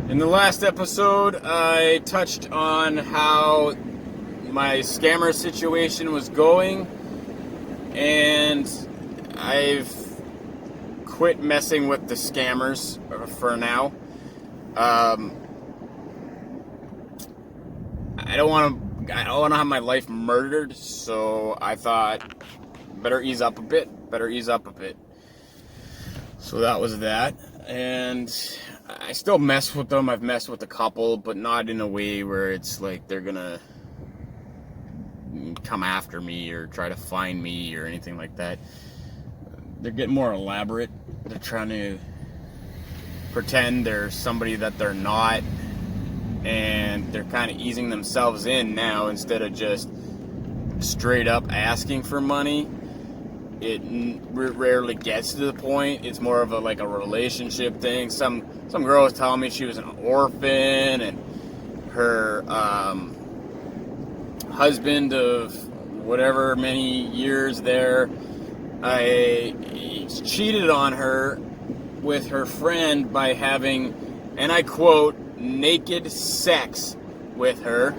In the last episode, I touched on how my scammer situation was going, and I've quit messing with the scammers for now. I don't want to have my life murdered, so I thought better ease up a bit. So that was that, and I still mess with them. I've messed with a couple, but not in a way where it's like they're gonna come after me or try to find me or anything like that. They're getting more elaborate. They're trying to pretend they're somebody that they're not, and they're kind of easing themselves in now instead of just straight up asking for money. It rarely gets to the point. It's more of a relationship thing. Some girl was telling me she was an orphan, and her husband of whatever many years there, I cheated on her with her friend by having, and I quote, naked sex with her.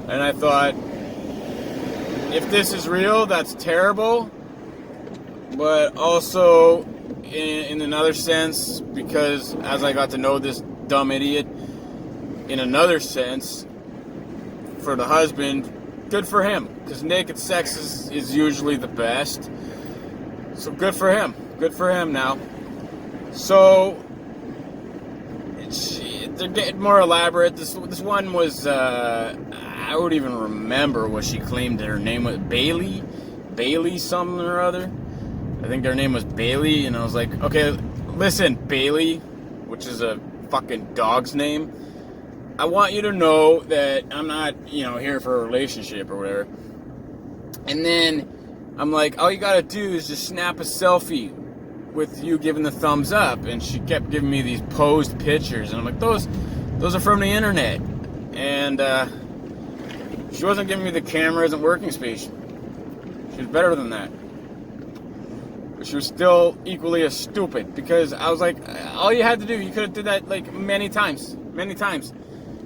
And I thought, if this is real, that's terrible. But also, in another sense, because as I got to know this dumb idiot, in another sense, for the husband, good for him. Because naked sex is usually the best. So good for him. Good for him now. So they're getting more elaborate. This one was, I don't even remember what she claimed that her name was. Bailey something or other. I think their name was Bailey, and I was like, okay, listen, Bailey, which is a fucking dog's name, I want you to know that I'm not, here for a relationship or whatever. And then I'm like, all you gotta do is just snap a selfie with you giving the thumbs up. And she kept giving me these posed pictures, and I'm like, those are from the internet. And she wasn't giving me the camera isn't working speech. She was better than that. But she was still equally as stupid, because I was like, all you had to do, you could have did that many times.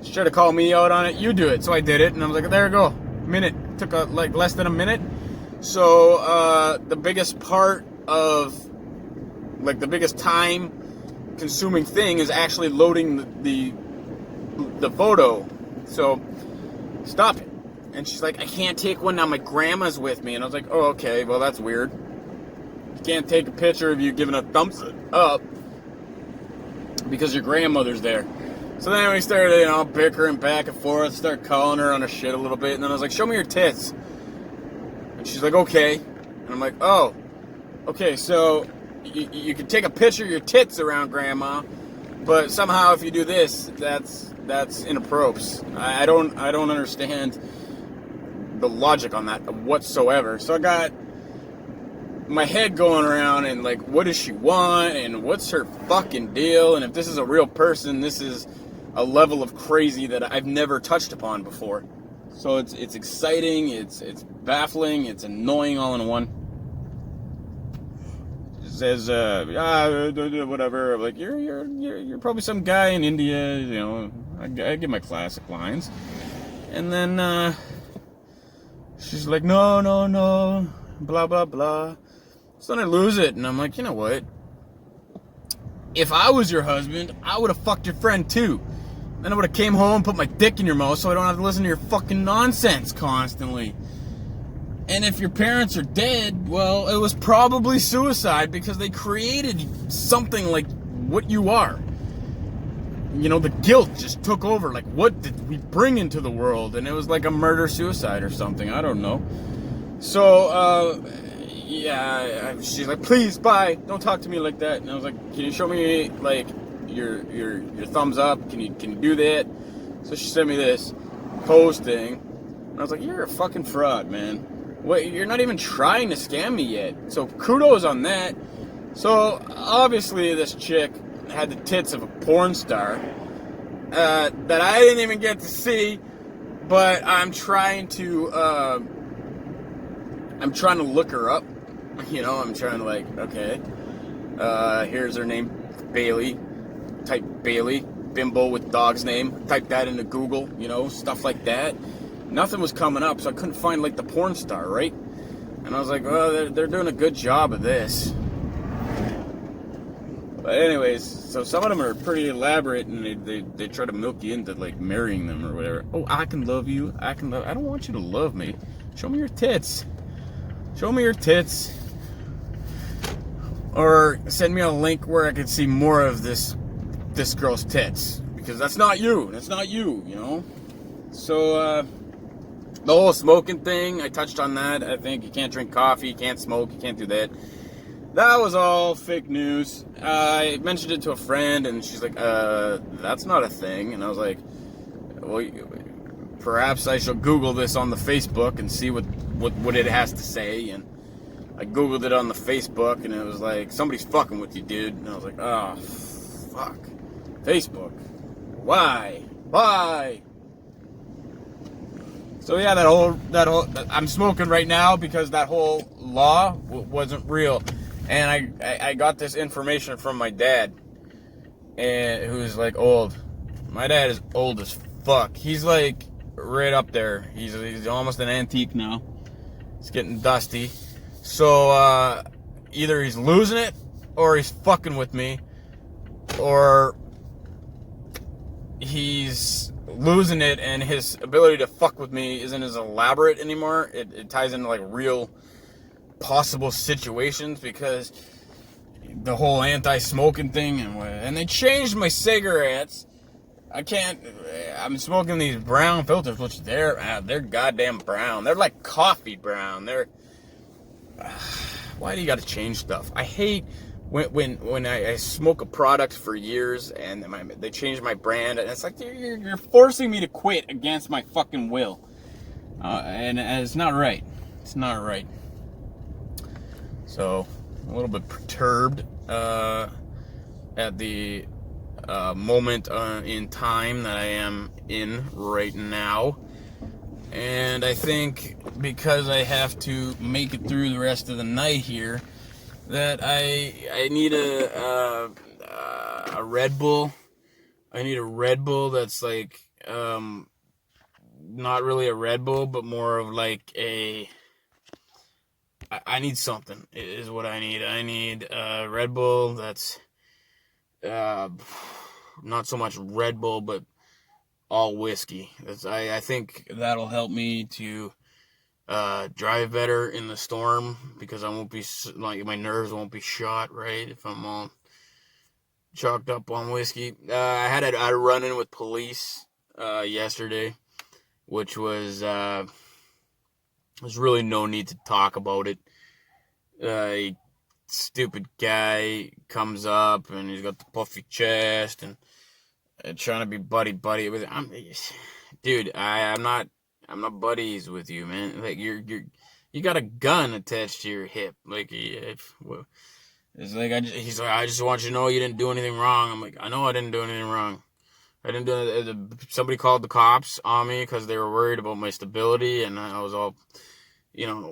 She tried to call me out on it. You do it. So I did it, and I was like, there you go. Minute. Took less than a minute. So the biggest part of the biggest time consuming thing is actually loading the photo. So stop it. And she's like, I can't take one now, my grandma's with me. And I was like, oh, okay, well, that's weird. You can't take a picture of you giving a thumbs up because your grandmother's there. So then we started, bickering back and forth, start calling her on her shit a little bit. And then I was like, show me your tits. And she's like, okay. And I'm like, oh, okay, so you can take a picture of your tits around grandma, but somehow if you do this, that's inappropriate. I don't understand the logic on that whatsoever. So I got my head going around and what does she want and what's her fucking deal, and if this is a real person, this is a level of crazy that I've never touched upon before. So it's exciting, it's baffling, it's annoying all in one. It says whatever, like you're probably some guy in India, I give my classic lines. And then she's like, no, blah, blah, blah. So then I lose it, and I'm like, you know what? If I was your husband, I would have fucked your friend too. Then I would have came home, put my dick in your mouth so I don't have to listen to your fucking nonsense constantly. And if your parents are dead, well, it was probably suicide because they created something like what you are. The guilt just took over. Like, what did we bring into the world? And it was like a murder-suicide or something. I don't know. So, yeah, she's like, please, bye. Don't talk to me like that. And I was like, can you show me, your thumbs up? Can you do that? So she sent me this pose thing. And I was like, you're a fucking fraud, man. Wait, you're not even trying to scam me yet. So kudos on that. So, obviously, this chick had the tits of a porn star that I didn't even get to see, but I'm trying to look her up. I'm trying to okay, here's her name, Bailey. type Bailey, bimbo with dog's name, type that into Google, stuff like that. Nothing was coming up, so I couldn't find, like, the porn star, right? And I was like, well, they're doing a good job of this. But anyways, so some of them are pretty elaborate, and they try to milk you into, like, marrying them or whatever. Oh, I can love you. I don't want you to love me. Show me your tits. Show me your tits. Or send me a link where I can see more of this girl's tits. Because that's not you. That's not you, So, the whole smoking thing, I touched on that. I think you can't drink coffee, you can't smoke, you can't do that. That was all fake news. I mentioned it to a friend, and she's like, that's not a thing. And I was like, well, perhaps I shall Google this on the Facebook and see what it has to say. And I Googled it on the Facebook, and it was like, somebody's fucking with you, dude. And I was like, oh, fuck. Facebook. Why? So yeah, that whole I'm smoking right now because that whole law wasn't real. And I got this information from my dad, and who's like old. My dad is old as fuck. He's like right up there. He's almost an antique now. It's getting dusty. So either he's losing it, or he's fucking with me, or he's losing it and his ability to fuck with me isn't as elaborate anymore. It ties into like real possible situations, because the whole anti-smoking thing, and they changed my cigarettes. I'm smoking these brown filters, which they're goddamn brown. They're like coffee brown. Why do you gotta change stuff? I hate when I smoke a product for years and they change my brand, and it's like you're forcing me to quit against my fucking will, and it's not right. It's not right. So, a little bit perturbed at the moment in time that I am in right now. And I think because I have to make it through the rest of the night here, that I need a Red Bull. I need a Red Bull that's like, not really a Red Bull, but more of like I need something, is what I need. I need a Red Bull that's not so much Red Bull, but all whiskey. I think that'll help me to drive better in the storm, because I won't be, like, my nerves won't be shot, right, if I'm all chalked up on whiskey. I had a run-in with police yesterday, which was... there's really no need to talk about it. A stupid guy comes up, and he's got the puffy chest, and trying to be buddy with him. Dude, I'm not buddies with you, man. Like, you got a gun attached to your hip. Like, it's like, he's like, I just want you to know you didn't do anything wrong. I'm like, I know I didn't do anything wrong. I didn't do it. Somebody called the cops on me because they were worried about my stability, and I was all,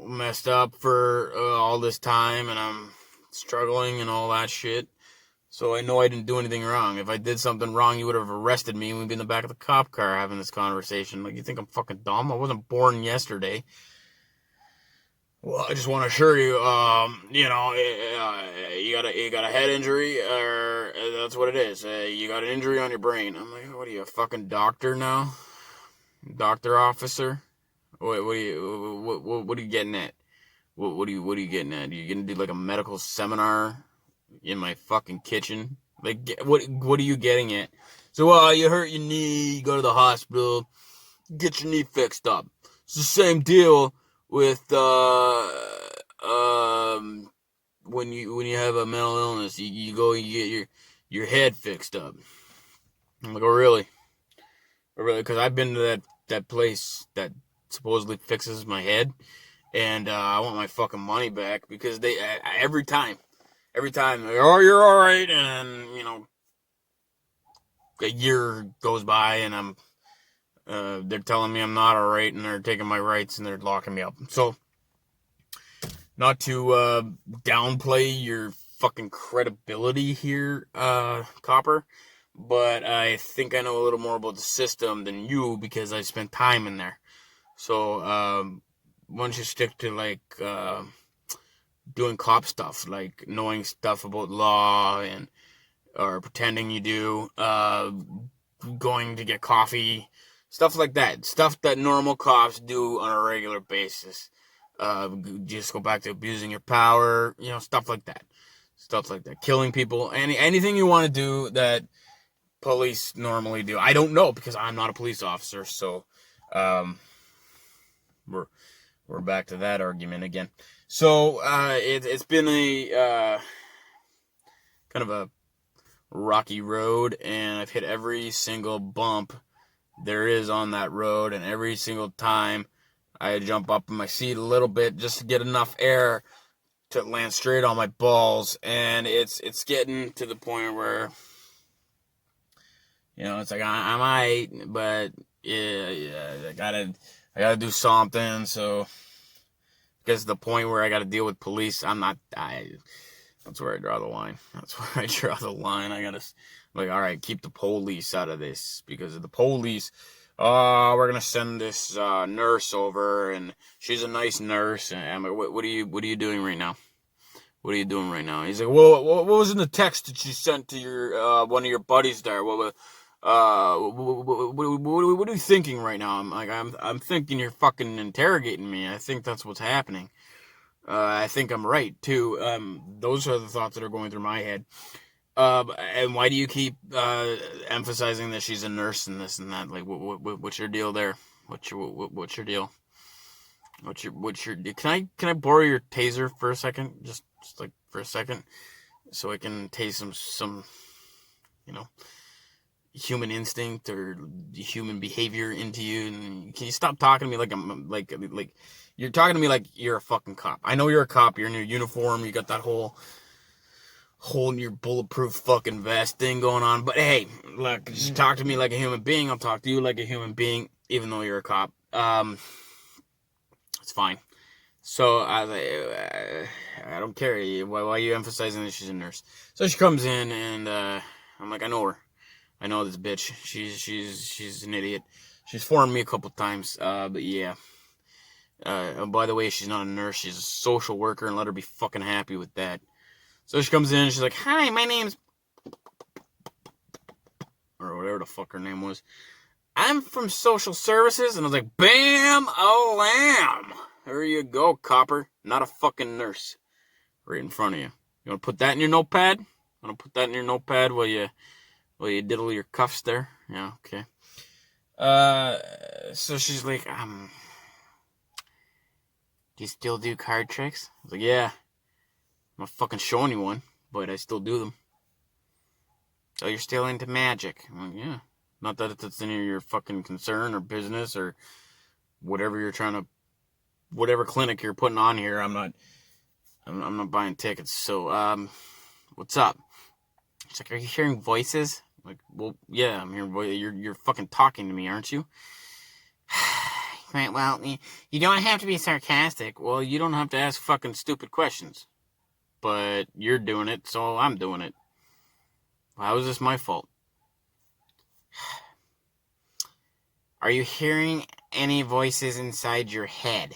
messed up for all this time, and I'm struggling and all that shit. So I know I didn't do anything wrong. If I did something wrong, you would have arrested me, and we'd be in the back of the cop car having this conversation. Like, you think I'm fucking dumb? I wasn't born yesterday. Well, I just want to assure you, you got a head injury, or that's what it is. You got an injury on your brain. I'm like, what are you, a fucking doctor now? Doctor officer? What are you getting at? What are you getting at? Are you gonna do like a medical seminar in my fucking kitchen? Like, what are you getting at? So, you hurt your knee, you go to the hospital, get your knee fixed up. It's the same deal with when you have a mental illness, you go, you get your head fixed up. I'm like, oh really? Because I've been to that place that supposedly fixes my head, and I want my fucking money back, because they every time, oh, you're all right, and a year goes by, and I'm they're telling me I'm not all right, and they're taking my rights, and they're locking me up. So, not to downplay your fucking credibility here, Copper, but I think I know a little more about the system than you because I spent time in there. So, once you stick to like doing cop stuff, like knowing stuff about law and or pretending you do, going to get coffee, stuff like that, stuff that normal cops do on a regular basis. Just go back to abusing your power, stuff like that, killing people, anything you want to do that police normally do. I don't know because I'm not a police officer, so um, we're back to that argument again. So it's been a kind of a rocky road, and I've hit every single bump there is on that road, and every single time I jump up in my seat a little bit just to get enough air to land straight on my balls, and it's getting to the point where it's like I'm alright, but yeah, I gotta do something. So gets to the point where I gotta deal with police. That's where I draw the line. I gotta, like, all right, keep the police out of this, because of the police, we're gonna send this nurse over, and she's a nice nurse. And I'm like, what are you doing right now? What are you doing right now? He's like, well, what was in the text that you sent to your one of your buddies there? What are you thinking right now? I'm like, I'm thinking you're fucking interrogating me. I think that's what's happening. I think I'm right, too. Those are the thoughts that are going through my head. And why do you keep emphasizing that she's a nurse and this and that? Like, what's your deal there? What's your deal? What's your? Can I borrow your taser for a second? Just like for a second, so I can tase some human instinct or human behavior into you. And can you stop talking to me like I'm like you're talking to me like you're a fucking cop? I know you're a cop. You're in your uniform. You got that whole in your bulletproof fucking vest thing going on. But hey, look, just talk to me like a human being. I'll talk to you like a human being, even though you're a cop. It's fine. So I don't care. Why are you emphasizing that she's a nurse? So she comes in, and I'm like, I know her. I know this bitch. She's an idiot. She's foreign me a couple times. But yeah. By the way, she's not a nurse. She's a social worker, and let her be fucking happy with that. So she comes in, she's like, hi, my name's... or whatever the fuck her name was. I'm from social services. And I was like, bam, a lamb. There you go, copper. Not a fucking nurse. Right in front of you. You want to put that in your notepad? Want to put that in your notepad while you diddle your cuffs there? Yeah, okay. So she's like, do you still do card tricks? I was like, yeah. I'm not fucking showing you one, but I still do them. So you're still into magic? I'm like, yeah. Not that it's any of your fucking concern or business or whatever you're trying to, whatever clinic you're putting on here. I'm not buying tickets. So, what's up? She's like, are you hearing voices? I'm like, well, yeah, I'm hearing voices. You're fucking talking to me, aren't you? Right, well, you don't have to be sarcastic. Well, you don't have to ask fucking stupid questions. But you're doing it, so I'm doing it. How is this my fault? Are you hearing any voices inside your head?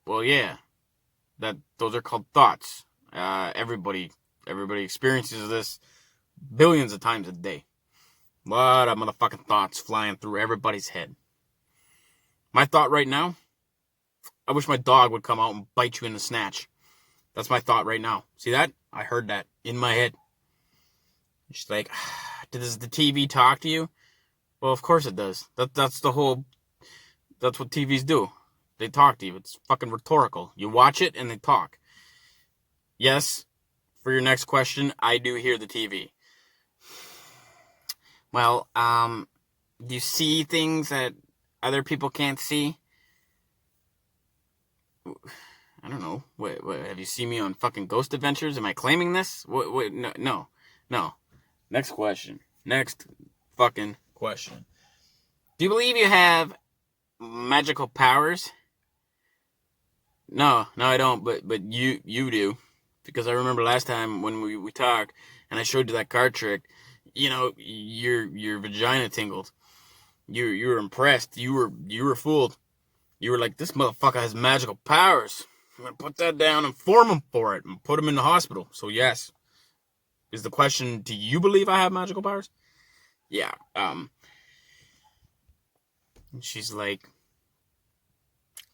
Well, yeah. Those are called thoughts. Everybody experiences this billions of times a day. A lot of motherfucking thoughts flying through everybody's head. My thought right now, I wish my dog would come out and bite you in the snatch. That's my thought right now. See that? I heard that in my head. She's like, does the TV talk to you? Well, of course it does. That's what TVs do. They talk to you. It's fucking rhetorical. You watch it and they talk. Yes, for your next question, I do hear the TV. Well, do you see things that other people can't see? I don't know. What, have you seen me on fucking Ghost Adventures? Am I claiming this? No. Next question. Next fucking question. Do you believe you have magical powers? No, I don't. But you do, because I remember last time when we talked and I showed you that card trick. your vagina tingled. You were impressed. You were fooled. You were like, this motherfucker has magical powers. I'm gonna put that down and form him for it and put him in the hospital. So yes, is the question: do you believe I have magical powers? Yeah. She's like,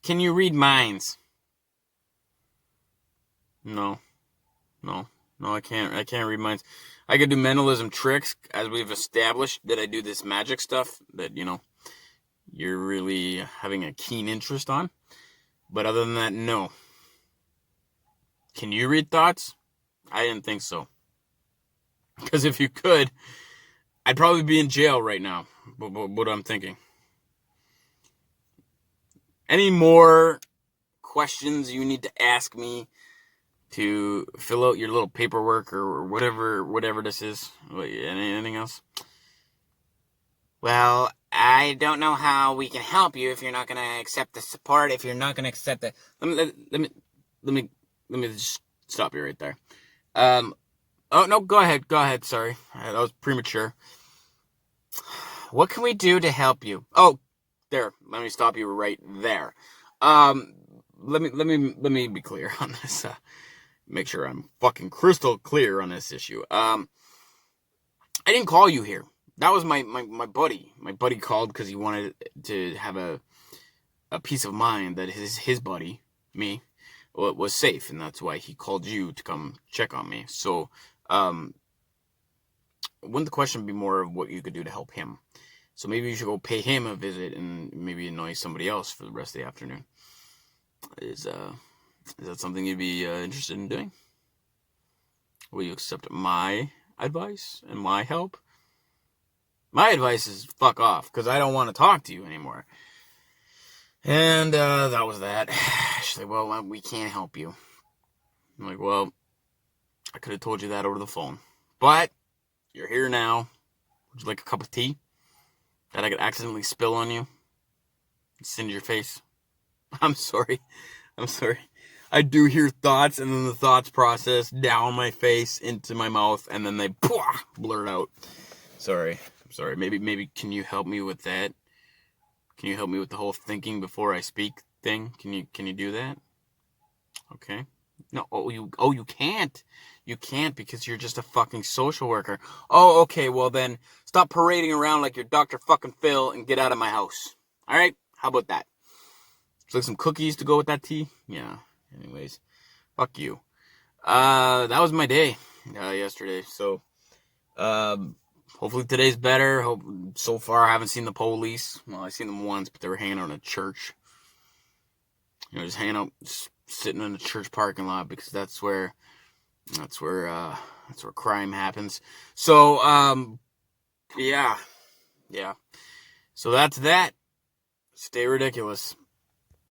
can you read minds? No, no, no. I can't. I can't read minds. I could do mentalism tricks, as we've established that I do this magic stuff that you're really having a keen interest on. But other than that, no. Can you read thoughts? I didn't think so. Because if you could, I'd probably be in jail right now. But what I'm thinking. Any more questions you need to ask me to fill out your little paperwork or whatever this is? Anything else? Well, I don't know how we can help you if you're not going to accept the support, if you're not going to accept the... Let me just stop you right there. Oh, no, go ahead, sorry. That was premature. What can we do to help you? Oh, there, let me stop you right there. Let me be clear on this. Make sure I'm fucking crystal clear on this issue. I didn't call you here. That was my buddy. My buddy called because he wanted to have a peace of mind that his buddy, me, was safe, and that's why he called you to come check on me. So, wouldn't the question be more of what you could do to help him? So maybe you should go pay him a visit and maybe annoy somebody else for the rest of the afternoon. Is that something you'd be interested in doing? Will you accept my advice and my help? My advice is fuck off, because I don't want to talk to you anymore. And that was that. She's like, well, we can't help you. I'm like, well, I could have told you that over the phone. But you're here now. Would you like a cup of tea that I could accidentally spill on you and send your face? I'm sorry. I do hear thoughts, and then the thoughts process down my face into my mouth, and then they blurt out. Sorry. Maybe can you help me with that? Can you help me with the whole thinking before I speak thing? Can you do that? Okay. No, you can't. You can't because you're just a fucking social worker. Oh, okay, well then stop parading around like you're Dr. fucking Phil and get out of my house. All right? How about that? There's like some cookies to go with that tea? Yeah. Anyways, fuck you. That was my day yesterday. So, hopefully today's better. So far I haven't seen the police. Well, I've seen them once, but they were hanging out in a church. Just hanging out, just sitting in a church parking lot because that's where crime happens. So, yeah. So that's that. Stay ridiculous.